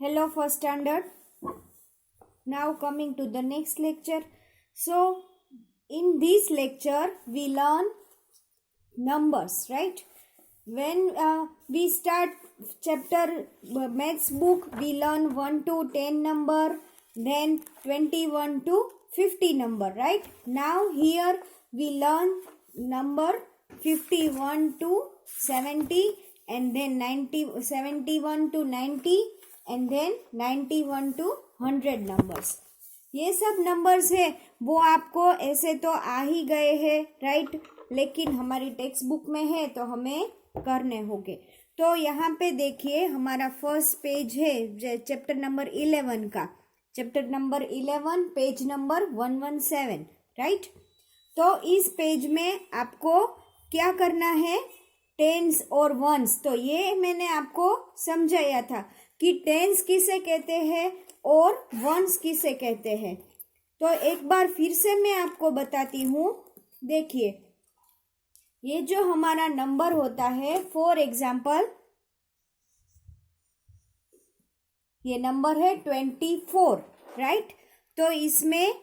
Hello, first standard. Now coming to the next lecture. So, in this lecture, we learn numbers, right? When we start chapter maths book, we learn 1 to 10 number, then 21 to 50 number, right? Now here we learn number 51 to 70 and then 71 to 90 and then 91 to 100 numbers. ये सब numbers है वो आपको ऐसे तो आ ही गए हैं, right, लेकिन हमारी टेक्स्ट बुक में है तो हमें करने होंगे. तो यहाँ पे देखिए हमारा फर्स्ट पेज है चैप्टर नंबर 11 का. Chapter number 11 page number 117, right. तो इस पेज में आपको क्या करना है, टेंस और वंस. तो ये मैंने आपको समझाया था कि टेंस किसे कहते हैं और वंस किसे कहते हैं. तो एक बार फिर से मैं आपको बताती हूँ. देखिए ये जो हमारा नंबर होता है, फॉर एग्जाम्पल ये नंबर है 24, राइट. तो इसमें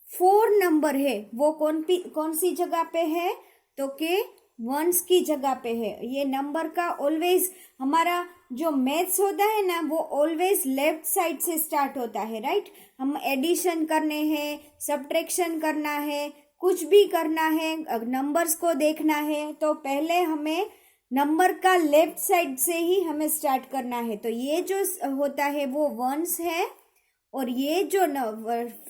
4 नंबर है, वो कौन सी जगह पे है, तो के वंस की जगह पे है. ये नंबर का ऑलवेज हमारा जो मैथ्स होता है ना, वो ऑलवेज लेफ्ट साइड से स्टार्ट होता है, राइट. हम एडिशन करने हैं, सब्ट्रैक्शन करना है, कुछ भी करना है, नंबर्स को देखना है, तो पहले हमें नंबर का लेफ्ट साइड से ही हमें स्टार्ट करना है. तो ये जो होता है वो वंस है और ये जो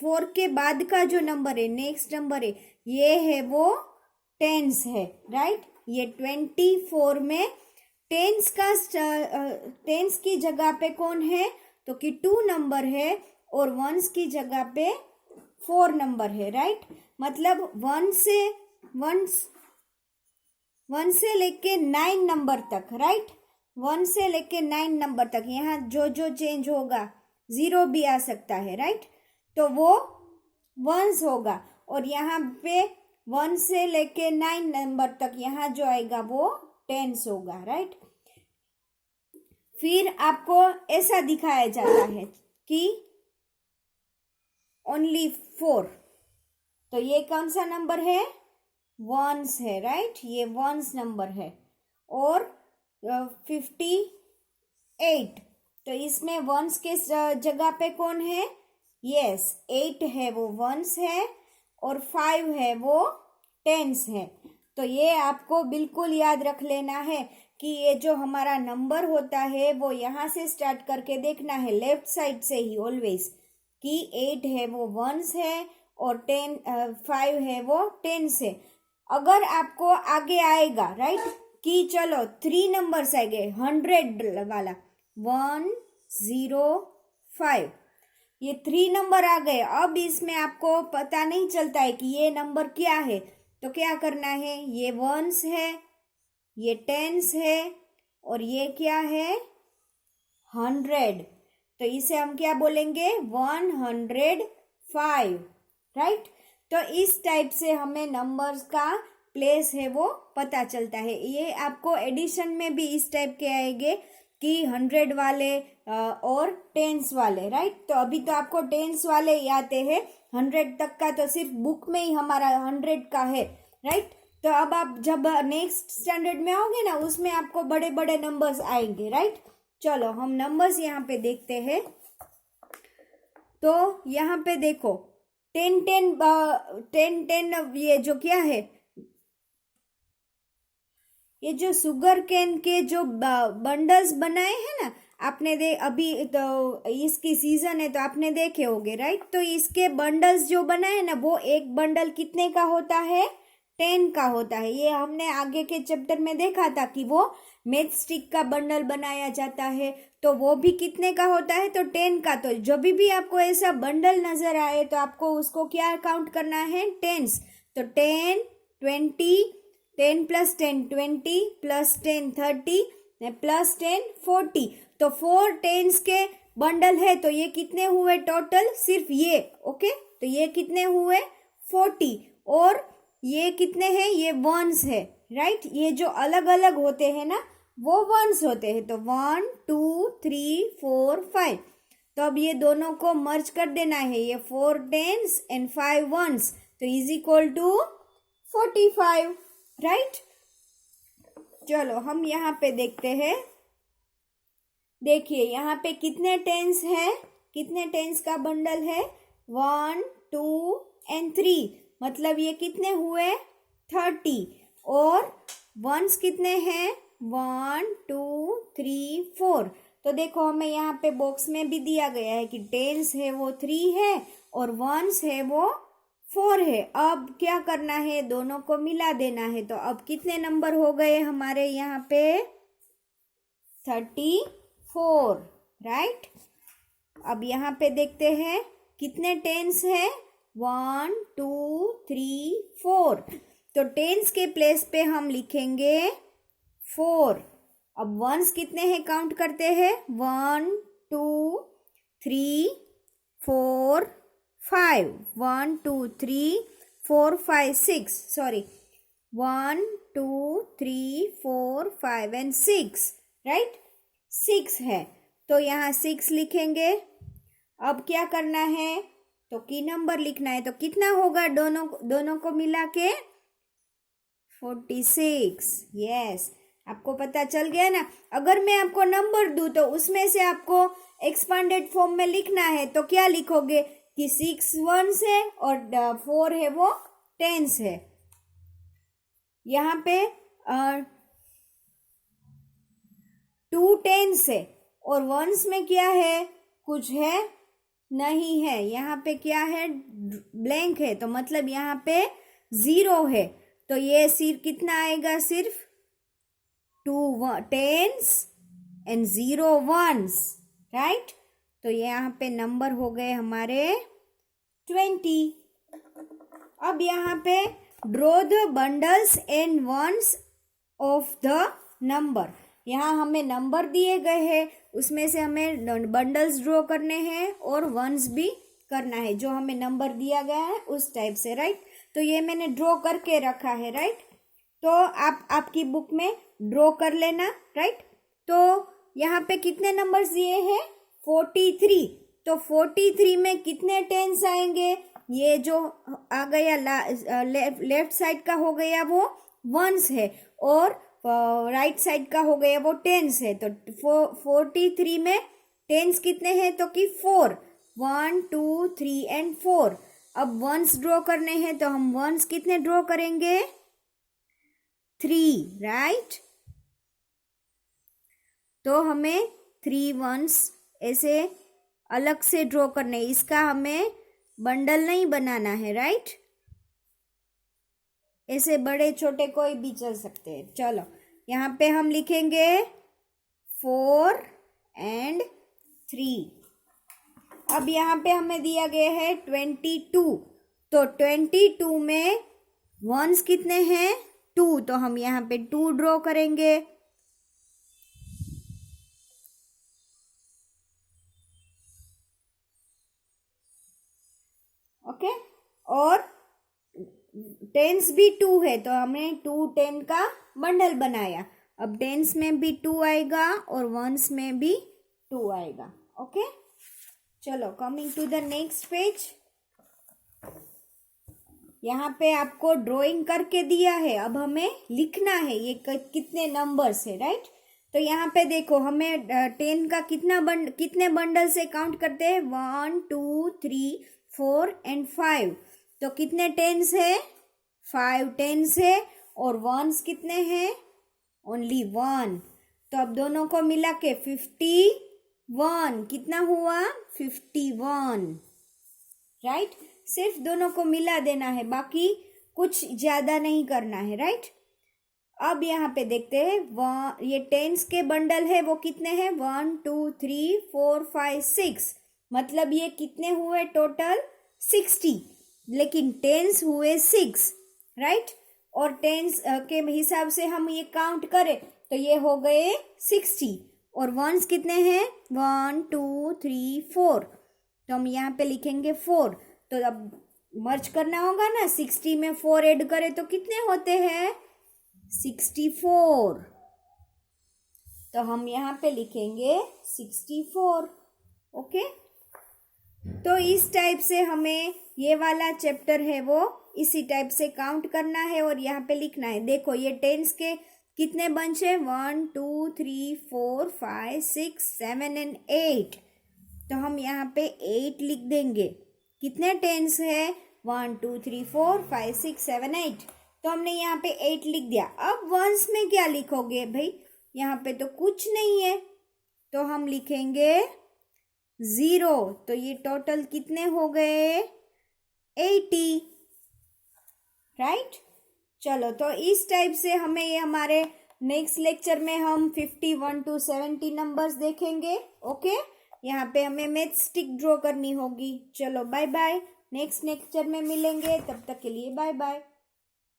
4 के बाद का जो नंबर है, नेक्स्ट नंबर है, ये है वो टेंस है, राइट. ये 24 में टेंस की जगह पे कौन है, तो कि 2 नंबर है और वंस की जगह पे 4 नंबर है, राइट. मतलब वन से लेके 9 नंबर तक, राइट. 1 से लेके 9 नंबर तक यहाँ जो चेंज होगा, 0 भी आ सकता है, राइट. तो वो वंस होगा. और यहाँ पे 1 से लेके 9 नंबर तक यहाँ जो आएगा वो टेंस होगा, राइट. फिर आपको ऐसा दिखाया जाता है कि ओनली 4. तो ये कौन सा नंबर है, वंस है, राइट. ये वंस नंबर है. और 58, तो इसमें वंस के जगह पे कौन है, यस 8 है वो वंस है और 5 है वो टेंस है. तो ये आपको बिल्कुल याद रख लेना है कि ये जो हमारा नंबर होता है वो यहाँ से स्टार्ट करके देखना है लेफ्ट साइड से ही ऑलवेज, कि 8 है वो वंस है और 5 है वो टेंस है. अगर आपको आगे आएगा, राइट, कि चलो 3 नंबर्स आ गए 100 वाला, 105, ये 3 नंबर आ गए. अब इसमें आपको पता नहीं चलता है कि ये नंबर क्या है, तो क्या करना है, ये वंस है, ये टेंस है और ये क्या है, 100. तो इसे हम क्या बोलेंगे, 105, राइट. तो इस टाइप से हमें नंबर्स का प्लेस है वो पता चलता है. ये आपको एडिशन में भी इस टाइप के आएंगे कि 100 वाले और टेंस वाले, राइट. तो अभी तो आपको टेंस वाले ही आते हैं, 100 तक का तो सिर्फ बुक में ही हमारा 100 का है, राइट. तो अब आप जब नेक्स्ट स्टैंडर्ड में आओगे ना, उसमें आपको बड़े बड़े नंबर्स आएंगे, राइट. चलो हम नंबर्स यहाँ पे देखते हैं. तो यहाँ पे देखो 10 ये जो क्या है, ये जो शुगर केन के जो बंडल्स बनाए हैं ना आपने अभी तो इसकी सीजन है तो आपने देखे होंगे, राइट. तो इसके बंडल्स जो बनाए ना, वो एक बंडल कितने का होता है, 10 का होता है. ये हमने आगे के चैप्टर में देखा था कि वो मैथ स्टिक का बंडल बनाया जाता है, तो वो भी कितने का होता है, तो 10 का. तो जब भी आपको ऐसा बंडल नजर आए तो आपको उसको क्या काउंट करना है, टेंस. तो 10, 20, 10 + 10 20 + 10 30 + 10 40. तो 4 टेंस के बंडल है. तो ये कितने हुए टोटल, सिर्फ ये, ओके. तो ये कितने हुए, 40. और ये कितने हैं, ये वंस है, राइट. ये जो अलग अलग होते हैं ना वो वंस होते हैं. तो 1 2 3 4 5. तो अब ये दोनों को मर्ज कर देना है, ये 4 टेंस एंड 5 वंस, तो इज इक्वल टू 45, राइट। चलो हम यहाँ पे देखते हैं। देखिए यहाँ पे कितने टेंस है, कितने टेंस का बंडल है, 1 2 एंड 3, मतलब ये कितने हुए 30, और वंस कितने हैं 1 2 3 4। तो देखो हमें यहाँ पे बॉक्स में भी दिया गया है कि टेंस है वो 3 है और वंस है वो 4 है। अब क्या करना है, दोनों को मिला देना है। तो अब कितने नंबर हो गए हमारे यहाँ पे 34, राइट। अब यहाँ पे देखते हैं कितने टेंस है 1 2 3 4, तो टेंस के प्लेस पे हम लिखेंगे 4। अब वंस कितने हैं काउंट करते हैं 1 2 3 4 5, 1 2 3 4 5 6, सॉरी 1 2 3 4 5 एंड 6, राइट, 6 है, तो यहाँ 6 लिखेंगे। अब क्या करना है, तो की नंबर लिखना है, तो कितना होगा दोनों को मिला के 46, यस। आपको पता चल गया ना। अगर मैं आपको नंबर दूं तो उसमें से आपको एक्सपांडेड फॉर्म में लिखना है, तो क्या लिखोगे कि 6 वंस है और 4 है वो टेंस है। यहाँ पे 2 टेंस है और वंस में क्या है, कुछ है नहीं है, यहाँ पे क्या है ब्लैंक है, तो मतलब यहाँ पे 0 है, तो ये सिर्फ कितना आएगा, सिर्फ 2 टेंस एंड 0 वंस, राइट। तो यहाँ पे नंबर हो गए हमारे 20। अब यहाँ पे draw the bundles and ones of the number, यहाँ हमें नंबर दिए गए हैं, उसमें से हमें बंडल्स ड्रॉ करने हैं और वंस भी करना है, जो हमें नंबर दिया गया है उस टाइप से, राइट। तो ये मैंने ड्रॉ करके रखा है, राइट। तो आप आपकी बुक में ड्रॉ कर लेना, राइट। तो यहाँ पे कितने नंबर्स दिए हैं 43, तो 43 में कितने टेंस आएंगे, ये जो आ गया लेफ्ट साइड का हो गया वो वंस है और राइट साइड का हो गया वो टेंस है। तो 43 में टेंस कितने हैं, तो कि 4, 1 2 3 एंड 4। अब वंस ड्रॉ करने हैं, तो हम वंस कितने ड्रॉ करेंगे 3, राइट। तो हमें 3 वंस ऐसे अलग से ड्रॉ करने, इसका हमें बंडल नहीं बनाना है, राइट। ऐसे बड़े छोटे कोई भी चल सकते हैं। चलो यहाँ पे हम लिखेंगे 4 एंड 3। अब यहाँ पे हमें दिया गया है 22, तो 22 में वंस कितने हैं 2, तो हम यहाँ पे 2 ड्रॉ करेंगे। ओके, और टेंस भी 2 है, तो हमने 2 10 का बंडल बनाया। अब टेंस में भी 2 आएगा और वंस में भी 2 आएगा। ओके, चलो coming to the next page. यहाँ पे आपको ड्राइंग करके दिया है, अब हमें लिखना है ये कितने नंबर्स है, राइट। तो यहाँ पे देखो हमें 10 का कितने बंडल से काउंट करते हैं 1 2 3 4 एंड 5, तो कितने टेंस है 5 टेंस है और वंस कितने हैं ओनली 1, तो अब दोनों को मिला के 51, कितना हुआ 51, राइट। सिर्फ दोनों को मिला देना है, बाकी कुछ ज्यादा नहीं करना है, राइट। अब यहाँ पे देखते हैं ये टेंस के बंडल है वो कितने हैं 1 2 3 4 5 6, मतलब ये कितने हुए टोटल 60, लेकिन टेंस हुए 6, राइट। और टेंस के हिसाब से हम ये काउंट करें तो ये हो गए 60, और वंस कितने हैं 1 2 3 4, तो हम यहाँ पे लिखेंगे 4। तो अब मर्ज करना होगा ना, 60 में 4 ऐड करें तो कितने होते हैं 64, तो हम यहाँ पे लिखेंगे 64। ओके, तो इस टाइप से हमें ये वाला चैप्टर है वो इसी टाइप से काउंट करना है और यहाँ पे लिखना है। देखो ये टेंस के कितने बंच है, 1 2 3 4 5 6 7 एंड 8। तो हम यहाँ पे 8 लिख देंगे। कितने टेंस है, 1 2 3 4 5 6 7 8। तो हमने यहाँ पे 8 लिख दिया। अब वंस में क्या लिखोगे भाई, यहाँ पे तो कुछ नहीं है तो हम लिखेंगे 0। तो ये टोटल कितने हो गए, 80, राइट। चलो तो इस टाइप से हमें ये हमारे नेक्स्ट लेक्चर में हम 51 to 70 नंबर्स देखेंगे। ओके, यहाँ पे हमें मैथ स्टिक ड्रॉ करनी होगी। चलो बाय बाय, नेक्स्ट लेक्चर में मिलेंगे, तब तक के लिए बाय बाय।